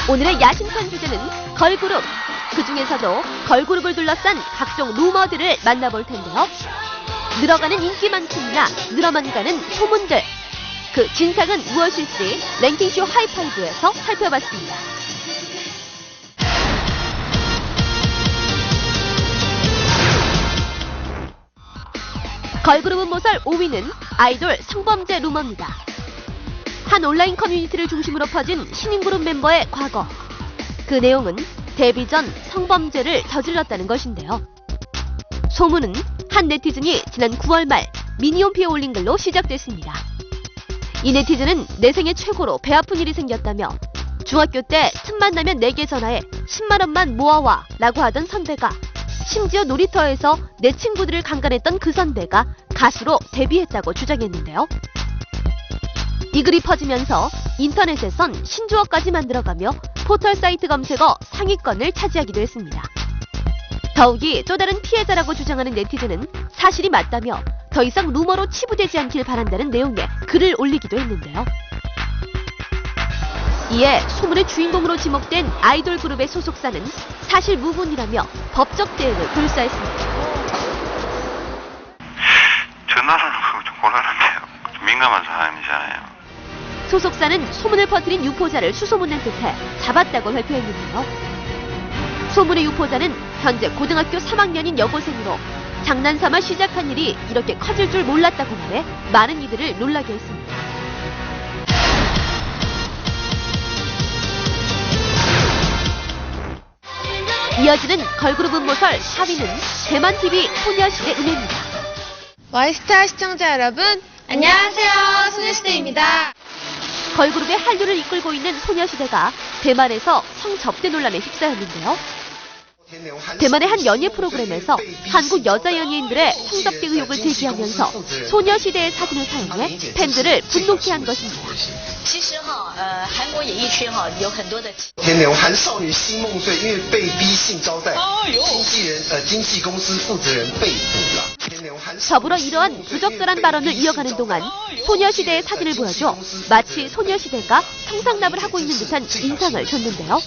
오늘의 야심찬 주제는 걸그룹. 그 중에서도 걸그룹을 둘러싼 각종 루머들을 만나볼 텐데요. 늘어가는 인기만큼이나 늘어만 가는 소문들. 그 진상은 무엇일지 랭킹쇼 하이파이브에서 살펴봤습니다. 걸그룹은 모설 5위는 아이돌 성범죄 루머입니다. 한 온라인 커뮤니티를 중심으로 퍼진 신인그룹 멤버의 과거. 그 내용은 데뷔 전 성범죄를 저질렀다는 것인데요. 소문은 한 네티즌이 지난 9월 말 미니홈피에 올린 글로 시작됐습니다. 이 네티즌은 내 생애 최고로 배 아픈 일이 생겼다며 중학교 때 틈만 나면 내게 전화해 10만 원만 모아와 라고 하던 선배가 심지어 놀이터에서 내 친구들을 강간했던 그 선배가 가수로 데뷔했다고 주장했는데요. 이 글이 퍼지면서 인터넷에선 신조어까지 만들어가며 포털 사이트 검색어 상위권을 차지하기도 했습니다. 더욱이 또 다른 피해자라고 주장하는 네티즌은 사실이 맞다며 더 이상 루머로 치부되지 않길 바란다는 내용의 글을 올리기도 했는데요. 이에 소문의 주인공으로 지목된 아이돌 그룹의 소속사는 사실 무근이라며 법적 대응을 불사했습니다. 전화를 좀 곤란한데요. 민감한 사안이잖아요. 소속사는 소문을 퍼뜨린 유포자를 수소문낸 끝에 잡았다고 발표했는데요. 소문의 유포자는 현재 고등학교 3학년인 여고생으로 장난삼아 시작한 일이 이렇게 커질 줄 몰랐다고 말해 많은 이들을 놀라게 했습니다. 이어지는 걸그룹 음모설 4위는 대만TV 소녀시대 은혜입니다. 와이스타 시청자 여러분, 안녕하세요. 소녀시대입니다. 걸그룹의 한류를 이끌고 있는 소녀시대가 대만에서 성접대 논란에 휩싸였는데요. 대만의 한 연예 프로그램에서 한국 여자 연예인들의 성접대 의혹을 제기하면서 소녀시대의 사진을 사용해 팬들을 분노케 한 것입니다. 其实韩国演艺圈有很多的天牛韩少女星梦碎，因为被逼性招待，经纪公司负责人被捕了。 더불어 이러한 부적절한 발언을 이어가는 동안 소녀시대의 사진을 보여줘 마치 소녀시대가 성상납을 하고 있는 듯한 인상을 줬는데요.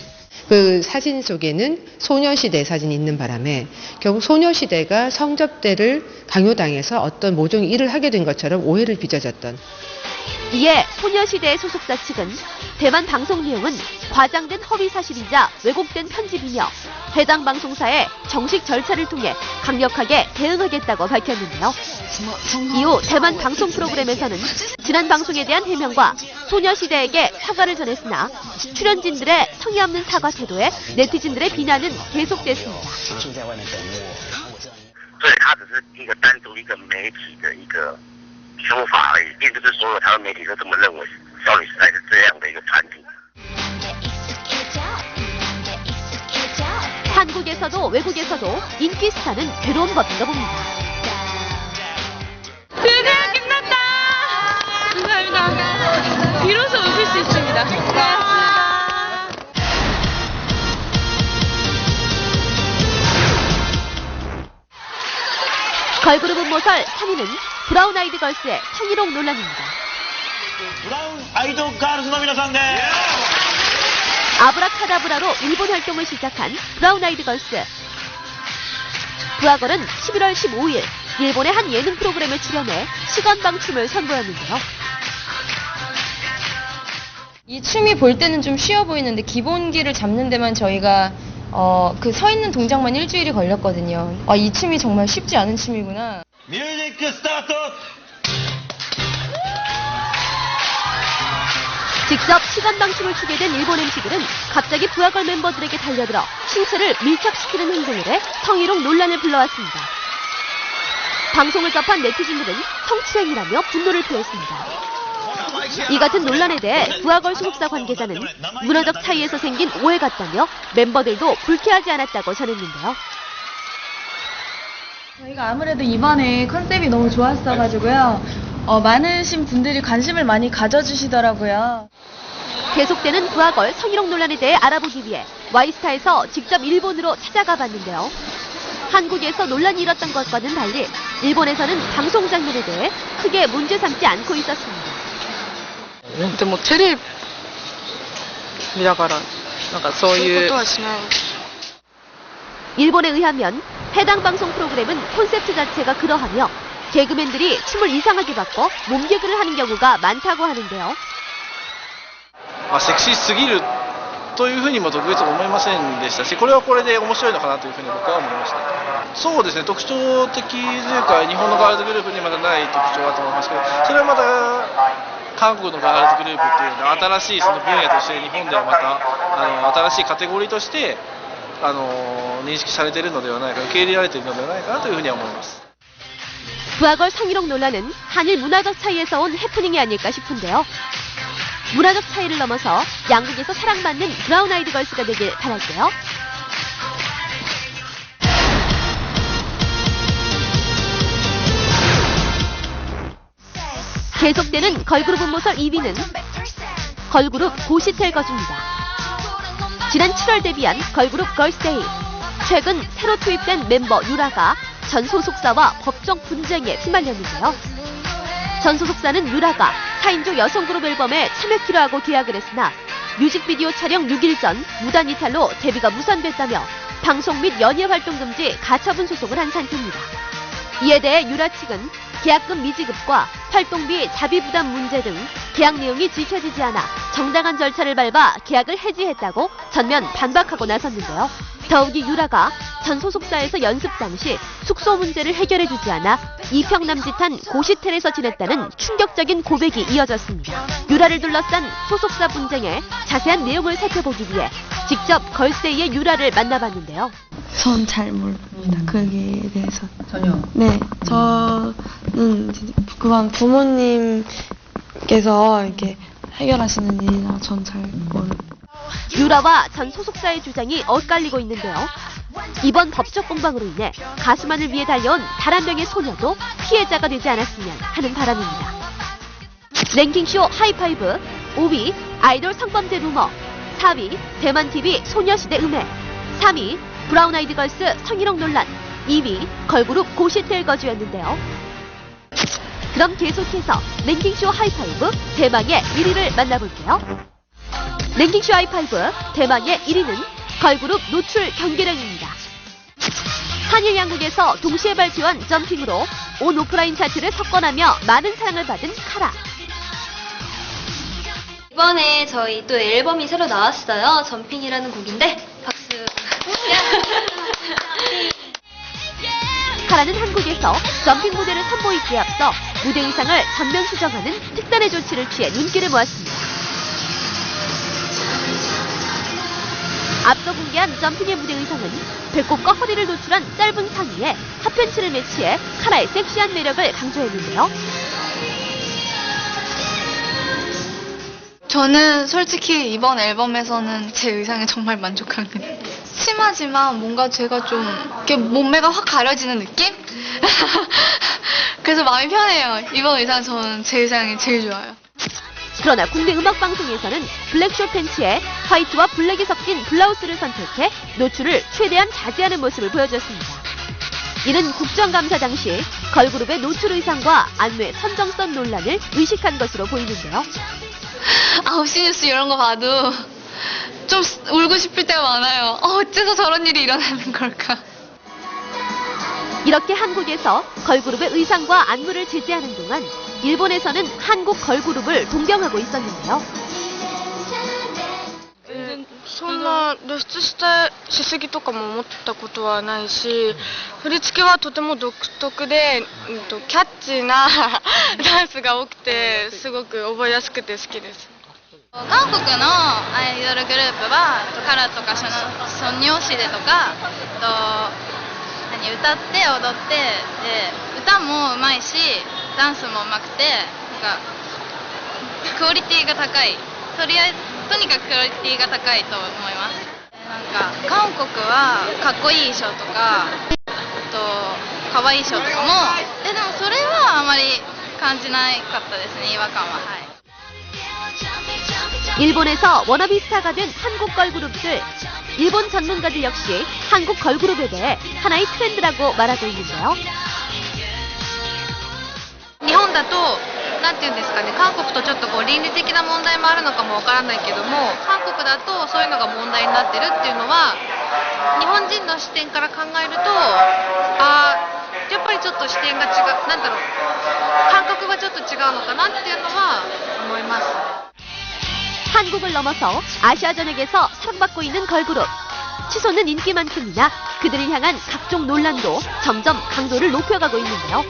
그 사진 속에는 소녀시대 사진이 있는 바람에 결국 소녀시대가 성접대를 강요당해서 어떤 모종의 일을 하게 된 것처럼 오해를 빚어졌던. 이에 소녀시대의 소속사 측은 대만 방송 내용은 과장된 허위 사실이자 왜곡된 편집이며 해당 방송사의 정식 절차를 통해 강력하게 대응하겠다고 밝혔는데요. 이후 대만 방송 프로그램에서는 지난 방송에 대한 해명과 소녀시대에게 사과를 전했으나 출연진들의 성의 없는 사과 태도에 네티즌들의 비난은 계속됐습니다. 所以它只是一个单独一个媒体的一个说法而已，并不是所有台湾媒体都这么认为少女时代是这样的一个产品。 한국에서도 외국에서도 인기 스타는 괴로운 법인가 봅니다. 드디어 끝났다! 감사합니다. 비로소 웃을 수 있습니다. 고맙습니다. 걸그룹 음모설 3위는 브라운 아이드 걸스의 성희롱 논란입니다. 브라운 아이드 걸스の皆さんです。 아브라카다브라로 일본 활동을 시작한 브라운 아이드 걸스. 부하걸은 11월 15일 일본의 한 예능 프로그램에 출연해 시건방 춤을 선보였는데요. 이 춤이 볼 때는 좀 쉬워 보이는데 기본기를 잡는 데만 저희가 그 서 있는 동작만 일주일이 걸렸거든요. 이 춤이 정말 쉽지 않은 춤이구나. 뮤직 스타트. 직접 시건방 춤을 추게 된 일본 MC들은 갑자기 부하걸 멤버들에게 달려들어 신체를 밀착시키는 행동을 해 성희롱 논란을 불러왔습니다. 방송을 접한 네티즌들은 성추행이라며 분노를 표했습니다. 이 같은 논란에 대해 부하걸 소속사 관계자는 문화적 차이에서 생긴 오해 같다며 멤버들도 불쾌하지 않았다고 전했는데요. 저희가 아무래도 이번에 컨셉이 너무 좋았어가지고요. 많으신 분들이 관심을 많이 가져주시더라고요. 계속되는 부하걸 성희롱 논란에 대해 알아보기 위해 와이스타에서 직접 일본으로 찾아가 봤는데요. 한국에서 논란이 일었던 것과는 달리 일본에서는 방송 장면에 대해 크게 문제 삼지 않고 있었습니다. でもテレビだからなんかそういう。 일본에 의하면 해당 방송 프로그램은 콘셉트 자체가 그러하며 개그맨들이 춤을 이상하게 바꿔 몸개그를 하는 경우가 많다고 하는데요. セクシーすぎるというふうにも特別思いませんでしたし、これはこれで面白いのかなというふうに僕は思いました。そうですね、特徴的というか日本のガールズグループにまだない特徴だと思いますけど、それはまた韓国のガールズグループっていうのは新しいその分野として日本ではまた新しいカテゴリーとして認識されているのではないか、受け入れられているのではないかなというふうに思います。 부하걸 성희롱 논란은 한일 문화적 차이에서 온 해프닝이 아닐까 싶은데요. 문화적 차이를 넘어서 양국에서 사랑받는 브라운 아이드 걸스가 되길 바랄게요. 계속되는 걸그룹 음모설 2위는 걸그룹 고시텔 거주입니다. 지난 7월 데뷔한 걸그룹 걸스데이. 최근 새로 투입된 멤버 유라가 전 소속사와 법적 분쟁에 휘말렸는데요. 전 소속사는 유라가 4인조 여성그룹 앨범에 참여키로 하고 계약을 했으나 뮤직비디오 촬영 6일 전 무단 이탈로 데뷔가 무산됐다며 방송 및 연예 활동 금지 가처분 소송을 한 상태입니다. 이에 대해 유라 측은 계약금 미지급과 활동비 자비 부담 문제 등 계약 내용이 지켜지지 않아 정당한 절차를 밟아 계약을 해지했다고 전면 반박하고 나섰는데요. 더욱이 유라가 전 소속사에서 연습 당시 숙소 문제를 해결해주지 않아 이평남짓한 고시텔에서 지냈다는 충격적인 고백이 이어졌습니다. 유라를 둘러싼 소속사 분쟁의 자세한 내용을 살펴보기 위해 직접 걸스데이의 유라를 만나봤는데요. 전 잘 모릅니다. 그에 대해서. 전혀. 네, 저는 그건 부모님께서 이렇게 해결하시는 일이라 전 잘 모릅니다. 유라와 전 소속사의 주장이 엇갈리고 있는데요. 이번 법적 공방으로 인해 가수만을 위해 달려온 단 한 명의 소녀도 피해자가 되지 않았으면 하는 바람입니다. 랭킹쇼 하이파이브 5위 아이돌 성범죄 루머, 4위 대만TV 소녀시대 음해, 3위 브라운 아이드 걸스 성희롱 논란, 2위 걸그룹 고시텔 거주였는데요. 그럼 계속해서 랭킹쇼 하이파이브 대망의 1위를 만나볼게요. 랭킹쇼 하이파이브 대망의 1위는 걸그룹 노출 경기력입니다. 한일 양국에서 동시에 발표한 점핑으로 온 오프라인 차트를 석권하며 많은 사랑을 받은 카라. 이번에 저희 또 앨범이 새로 나왔어요. 점핑이라는 곡인데 박수. 카라는 한국에서 점핑 무대를 선보이기에 앞서 무대 의상을 전면 수정하는 특단의 조치를 취해 눈길을 모았습니다. 앞서 공개한 점핑의 무대 의상은 배꼽과 허리를 노출한 짧은 상의에 핫팬츠를 매치해 카라의 섹시한 매력을 강조했는데요. 저는 솔직히 이번 앨범에서는 제 의상에 정말 만족합니다. 심하지만 뭔가 제가 좀 이렇게 몸매가 확 가려지는 느낌? 그래서 마음이 편해요. 이번 의상 저는 제 의상이 제일 좋아요. 그러나 국내 음악방송에서는 블랙쇼 팬츠에 화이트와 블랙이 섞인 블라우스를 선택해 노출을 최대한 자제하는 모습을 보여줬습니다. 이는 국정감사 당시 걸그룹의 노출 의상과 안무의 선정성 논란을 의식한 것으로 보이는데요. 9시 뉴스 이런 거 봐도 좀 울고 싶을 때가 많아요. 어째서 저런 일이 일어나는 걸까? 이렇게 한국에서 걸그룹의 의상과 안무를 제재하는 동안 일본에서는 한국 걸그룹을 동경하고 있었는데요. そんな露出しすぎとかも思ったことはないし、振り付けはとても独特で、キャッチーなダンスが多くてすごく覚えやすくて好きです。韓国のアイドルグループはカラとかソニョシデとか歌って踊ってで歌もうまいしダンスもうまくてなんかクオリティが高い。とにかくクオリティが高いと思います。なんか韓国はかっこいい衣装とか可愛い衣装とかもでもそれはあまり感じなかったですね。違和感は。はい。 일본에서 워너비 스타가 된 한국 걸그룹들. 일본 전문가들 역시 한국 걸그룹에 대해 하나의 트렌드라고 말하고 있는데요. 日本だとなんていうんですかね、韓国とちょっとこう倫理的な問題もあるのかもわからないけども、韓国だとそういうのが問題になってるっていうのは日本人の視点から考えると、やっぱりちょっと視点が違う、なんだろう、感覚がちょっと違うのかなっていうのは思います。 한국을 넘어서 아시아전역에서 사랑받고 있는 걸그룹. 치솟는 인기만큼이나 그들을 향한 각종 논란도 점점 강도를 높여가고 있는데요.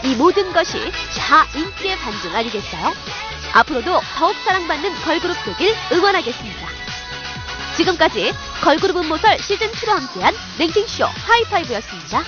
이 모든 것이 다 인기의 반증 아니겠어요? 앞으로도 더욱 사랑받는 걸그룹 되길 응원하겠습니다. 지금까지 걸그룹 음모설 시즌2로 함께한 랭킹쇼 하이파이브였습니다.